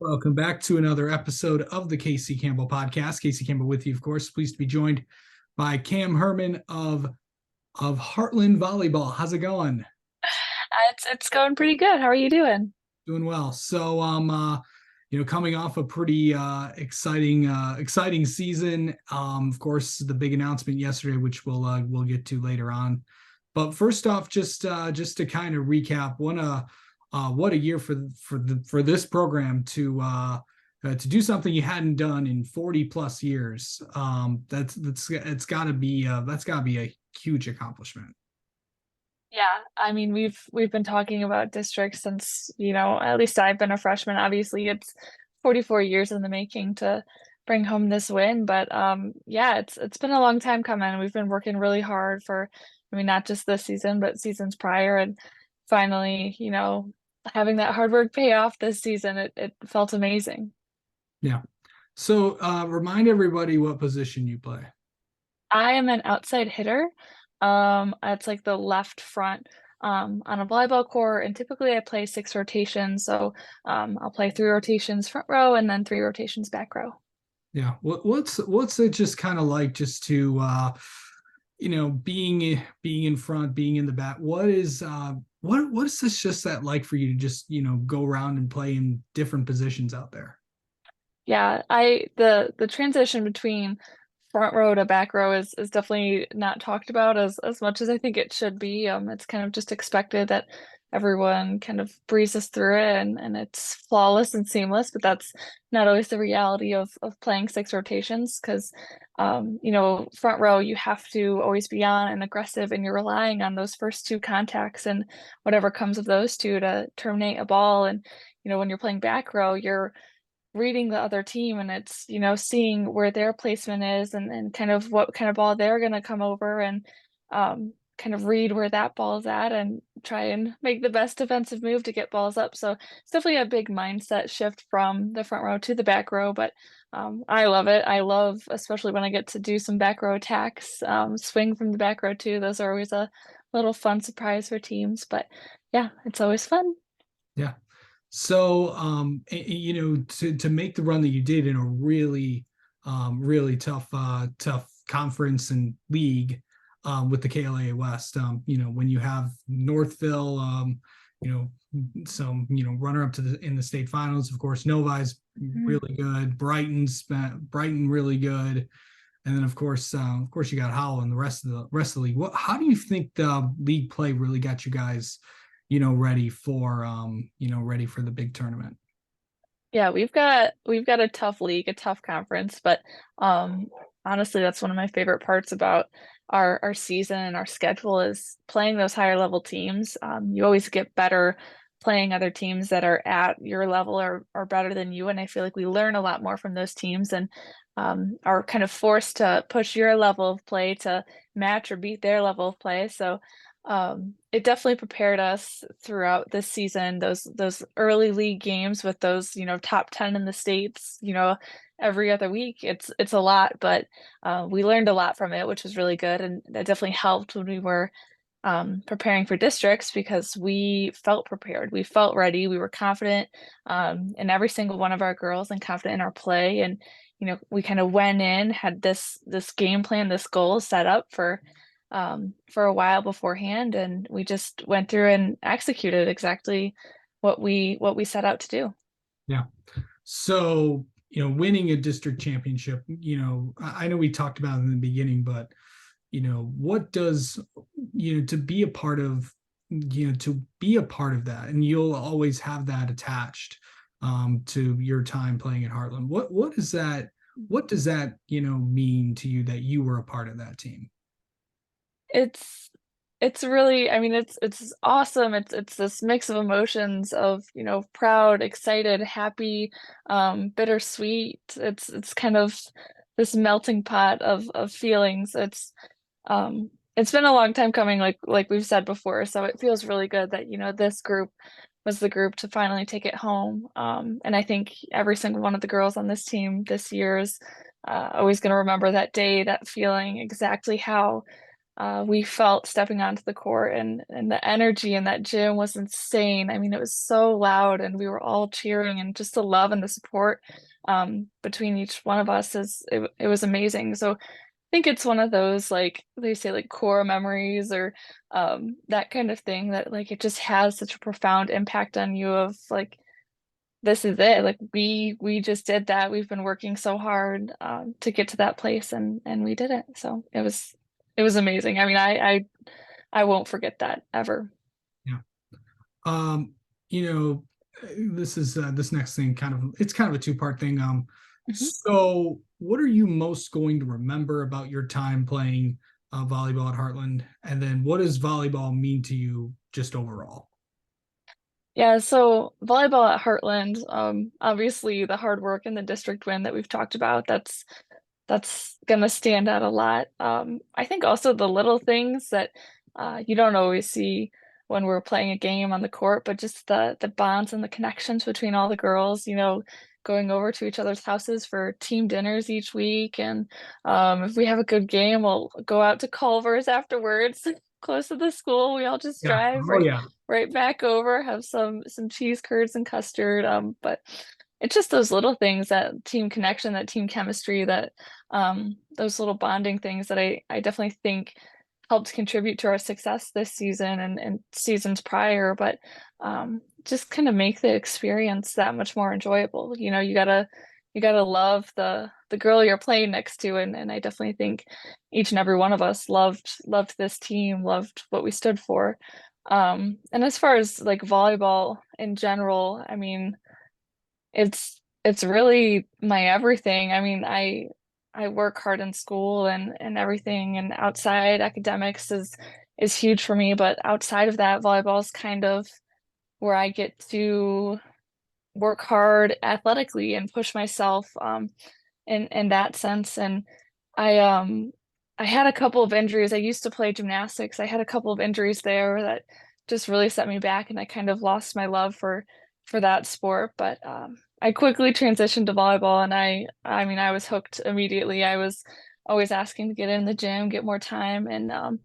Welcome back to another episode of the Casey Campbell podcast. Casey Campbell with you, of course. Pleased to be joined by Cam Herman of Hartland Volleyball. How's it going? It's going pretty good. How are you doing? Doing well. So coming off a pretty exciting season. Of course, the big announcement yesterday, which we'll get to later on. But first off, just to kind of recap, what a year for this program to do something you hadn't done in 40 plus years. It's got to be a huge accomplishment. Yeah, I mean we've been talking about districts since, at least I've been a freshman. Obviously, it's 44 years in the making to bring home this win, but yeah, it's been a long time coming. We've been working really hard for, I mean, not just this season, but seasons prior, and finally, having that hard work pay off this season, it felt amazing. Yeah. So remind everybody what position you play. I am an outside hitter. It's like the left front on a volleyball court, and typically I play six rotations. So I'll play three rotations front row and then three rotations back row. Yeah. What's it just kind of like just to being in front, being in the back? What is this just that like for you to just, go around and play in different positions out there? Yeah, the transition between front row to back row is definitely not talked about as much as I think it should be. It's kind of just expected that everyone kind of breezes through it and it's flawless and seamless, but that's not always the reality of playing six rotations because front row you have to always be on and aggressive and you're relying on those first two contacts and whatever comes of those two to terminate a ball. And when you're playing back row, you're reading the other team and it's, seeing where their placement is and kind of what kind of ball they're going to come over and kind of read where that ball's at and try and make the best defensive move to get balls up. So it's definitely a big mindset shift from the front row to the back row, but I love it. I love, especially when I get to do some back row attacks, swing from the back row too. Those are always a little fun surprise for teams, but yeah, it's always fun. Yeah. So, to make the run that you did in a really tough conference and league, with the KLA West, when you have Northville, you know, some, runner up to in the state finals, of course, Novi's Mhm. really good, Brighton really good. And then of course you got Howell and the rest of the league. How do you think the league play really got you guys, ready for the big tournament? Yeah, we've got a tough league, a tough conference, but um honestly that's one of my favorite parts about our season and our schedule is playing those higher level teams. You always get better playing other teams that are at your level or better than you, and I feel like we learn a lot more from those teams and are kind of forced to push your level of play to match or beat their level of play. So it definitely prepared us throughout this season, those early league games with those, top 10 in the states, every other week. It's a lot, but we learned a lot from it, which was really good. And that definitely helped when we were preparing for districts because we felt prepared. We felt ready. We were confident in every single one of our girls and confident in our play. And, we kind of went in, had this game plan, this goal set up for a while beforehand, and we just went through and executed exactly what we set out to do. Yeah. So, winning a district championship, I know we talked about it in the beginning, but, what does, to be a part of, that, and you'll always have that attached to your time playing at Heartland. What does that, mean to you that you were a part of that team? It's it's really, I mean, it's awesome. It's this mix of emotions of, proud, excited, happy, bittersweet. It's kind of this melting pot of feelings. It's been a long time coming, like we've said before. So it feels really good that, this group was the group to finally take it home. And I think every single one of the girls on this team this year is always going to remember that day, that feeling, exactly how we felt stepping onto the court, and the energy in that gym was insane. I mean, it was so loud and we were all cheering, and just the love and the support between each one of us it was amazing. So I think it's one of those, like they say, like core memories or that kind of thing that like it just has such a profound impact on you of like this is it. Like we just did that. We've been working so hard to get to that place, and we did it. So it was amazing. I mean, I won't forget that ever. Yeah. Um, you know, this next thing it's kind of a two-part thing. Mhm. So what are you most going to remember about your time playing volleyball at Heartland? And then what does volleyball mean to you just overall? Yeah, so volleyball at Hartland, obviously the hard work and the district win that we've talked about, that's gonna stand out a lot. I think also the little things that you don't always see when we're playing a game on the court, but just the bonds and the connections between all the girls, going over to each other's houses for team dinners each week, and if we have a good game, we'll go out to Culver's afterwards, close to the school. We all just Yeah. drive Oh yeah. right back over, have some cheese curds and custard. But it's just those little things, that team connection, that team chemistry, that those little bonding things that I definitely think helped contribute to our success this season and seasons prior, but just kind of make the experience that much more enjoyable. You gotta love the girl you're playing next to, and I definitely think each and every one of us loved this team, loved what we stood for. And as far as like volleyball in general, I mean, it's really my everything. I mean, I work hard in school and everything, and outside academics is huge for me, but outside of that, volleyball is kind of where I get to work hard athletically and push myself in that sense. And I um I had a couple of injuries. I used to play gymnastics. I had a couple of injuries there that just really set me back, and I kind of lost my love for that sport. But I quickly transitioned to volleyball, and I mean I was hooked immediately. I was always asking to get in the gym, get more time, and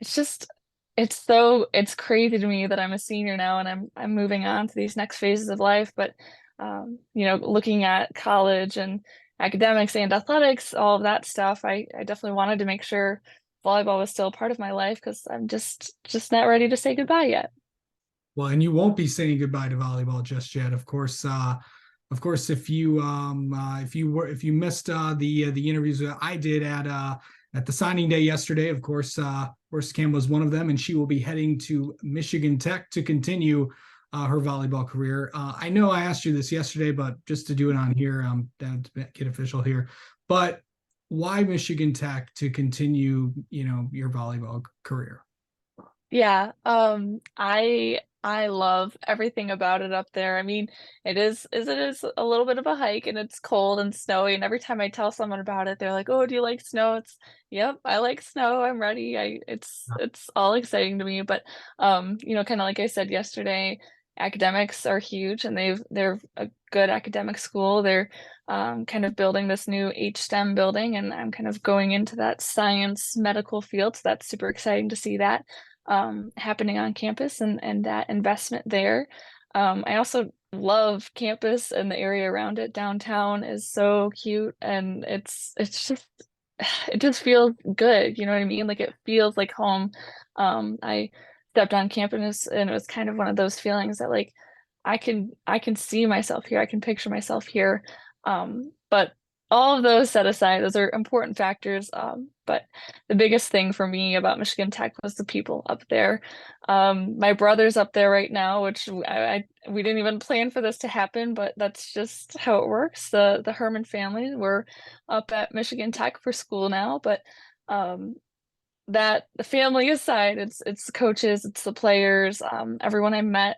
it's just it's crazy to me that I'm a senior now and I'm moving on to these next phases of life. But looking at college and academics and athletics, all of that stuff, I definitely wanted to make sure volleyball was still a part of my life because I'm just not ready to say goodbye yet. Well, and you won't be saying goodbye to volleyball just yet. Of course, if you missed the interviews that I did at the signing day yesterday, of course, Cam was one of them, and she will be heading to Michigan Tech to continue her volleyball career. I know I asked you this yesterday, but just to do it on here, to get official here. But why Michigan Tech to continue, your volleyball career? Yeah, I love everything about it up there. I mean, it is a little bit of a hike, and it's cold and snowy, and every time I tell someone about it, they're like, "Oh, do you like snow?" It's, "Yep, I like snow. I'm ready." It's all exciting to me, but kind of like I said yesterday, academics are huge, and they're a good academic school. They're kind of building this new HSTEM building, and I'm kind of going into that science medical field, so that's super exciting to see that happening on campus, and that investment there. I also love campus and the area around it. Downtown is so cute, and it's just it just feels good. You know what I mean? Like it feels like home. I stepped on campus, and it was kind of one of those feelings that like I can see myself here. I can picture myself here. But all of those set aside, those are important factors. But the biggest thing for me about Michigan Tech was the people up there. My brother's up there right now, which we didn't even plan for this to happen, but that's just how it works. The Herman family, we're up at Michigan Tech for school now, but um, that the family aside, it's the coaches, it's the players, everyone I met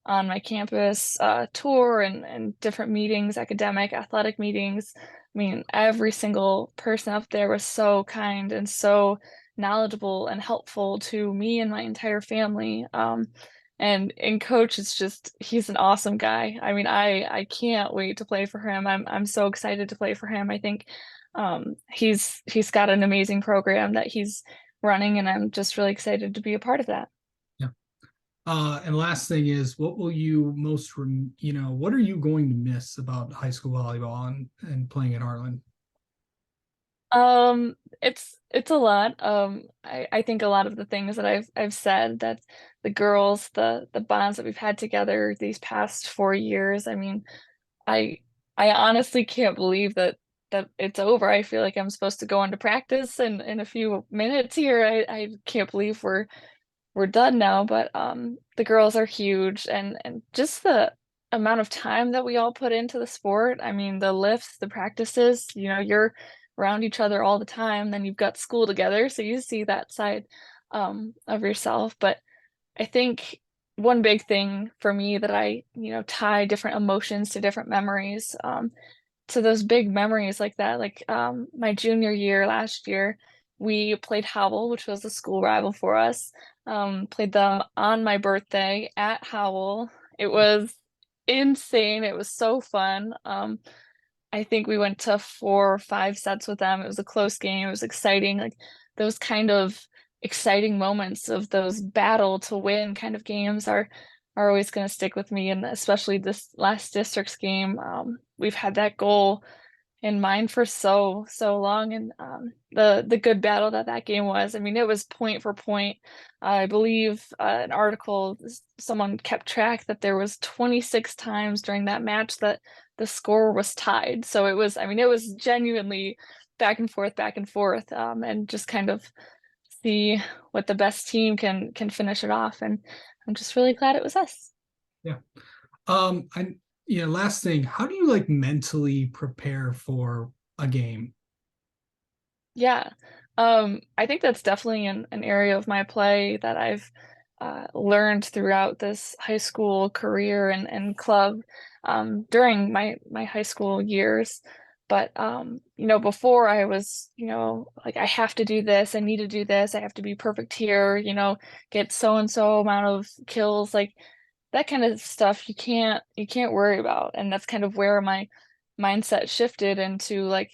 on my campus tour and different meetings, academic, athletic meetings. I mean, every single person up there was so kind and so knowledgeable and helpful to me and my entire family. And coach is just he's an awesome guy. I mean, I can't wait to play for him. I'm so excited to play for him. I think he's got an amazing program that he's running, and I'm just really excited to be a part of that. Yeah. And last thing is, what will you what are you going to miss about high school volleyball and playing at Hartland? It's a lot. I think a lot of the things that I've said, that the girls, the bonds that we've had together these past 4 years. I mean, I I honestly can't believe that it's over. I feel like I'm supposed to go into practice in a few minutes here. I can't believe we're done now, but the girls are huge, and just the amount of time that we all put into the sport. I mean, the lifts, the practices, you're around each other all the time, then you've got school together, so you see that side of yourself. But I think one big thing for me that I, tie different emotions to different memories, to those big memories like that. Like my junior year last year, we played Howell, which was a school rival for us. Played them on my birthday at Howell. It was insane. It was so fun. I think we went to 4 or 5 sets with them. It was a close game. It was exciting. Like those kind of exciting moments of those battle to win kind of games are always going to stick with me. And especially this last districts game, we've had that goal in mind for so long, and the good battle that game was. I mean, it was point for point. I believe an article, someone kept track that there was 26 times during that match that the score was tied. So it was, I mean, it was genuinely back and forth, and just kind of see what the best team can finish it off. And I'm just really glad it was us. Yeah. I last thing, how do you like mentally prepare for a game? Yeah. I think that's definitely an area of my play that I've learned throughout this high school career and club, during my high school years. But before I was, like I have to do this, I need to do this, I have to be perfect here, get so and so amount of kills, like that kind of stuff you can't worry about. And that's kind of where my mindset shifted into, like,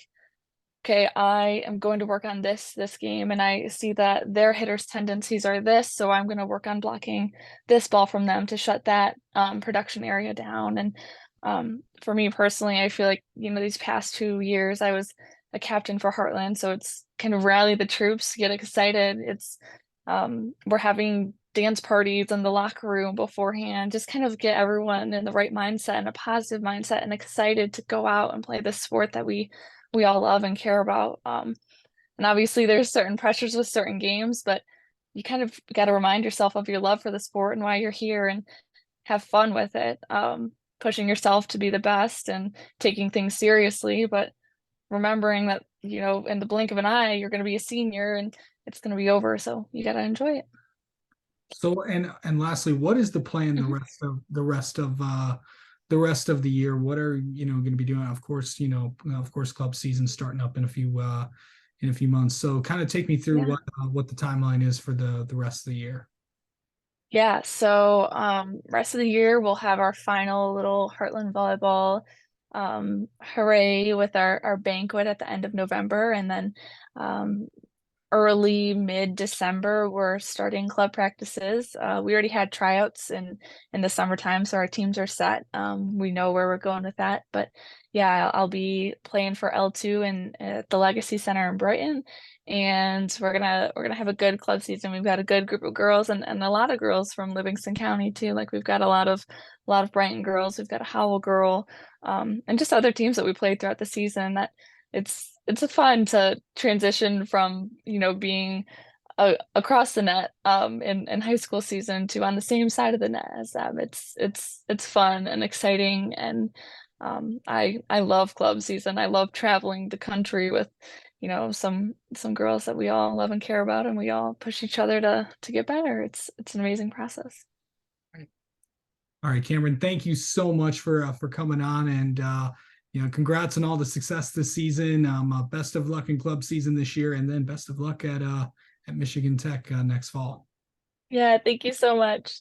okay, I am going to work on this game, and I see that their hitters' tendencies are this, so I'm going to work on blocking this ball from them to shut that production area down. And for me personally, I feel like, these past 2 years I was a captain for Heartland, so it's kind of rally the troops, get excited. It's we're having dance parties in the locker room beforehand, just kind of get everyone in the right mindset and a positive mindset and excited to go out and play this sport that we all love and care about. And obviously there's certain pressures with certain games, but you kind of got to remind yourself of your love for the sport and why you're here, and have fun with it. Pushing yourself to be the best and taking things seriously, but remembering that, in the blink of an eye, you're going to be a senior and it's going to be over. So you got to enjoy it. So and lastly, what is the plan Mhm. the rest of the year? What are going to be doing? Of course, club season starting up in a few months. So kind of take me through Yeah. what the timeline is for the rest of the year. Yeah, so rest of the year we'll have our final little Heartland volleyball hooray with our banquet at the end of November, and then um early mid-December we're starting club practices. We already had tryouts in the summertime, so our teams are set. We know where we're going with that. But yeah, I'll be playing for L2 and at the Legacy Center in Brighton. And we're gonna have a good club season. We've got a good group of girls, and a lot of girls from Livingston County too. Like we've got a lot of Brighton girls, we've got a Howell girl, and just other teams that we played throughout the season. That it's a fun to transition from, being across the net in high school season to on the same side of the net as them. It's fun and exciting, and I love club season. I love traveling the country with, some girls that we all love and care about, and we all push each other to get better. It's an amazing process. All right, Cameron, thank you so much for coming on, and congrats on all the success this season. Best of luck in club season this year, and then best of luck at Michigan Tech next fall. Yeah, thank you so much.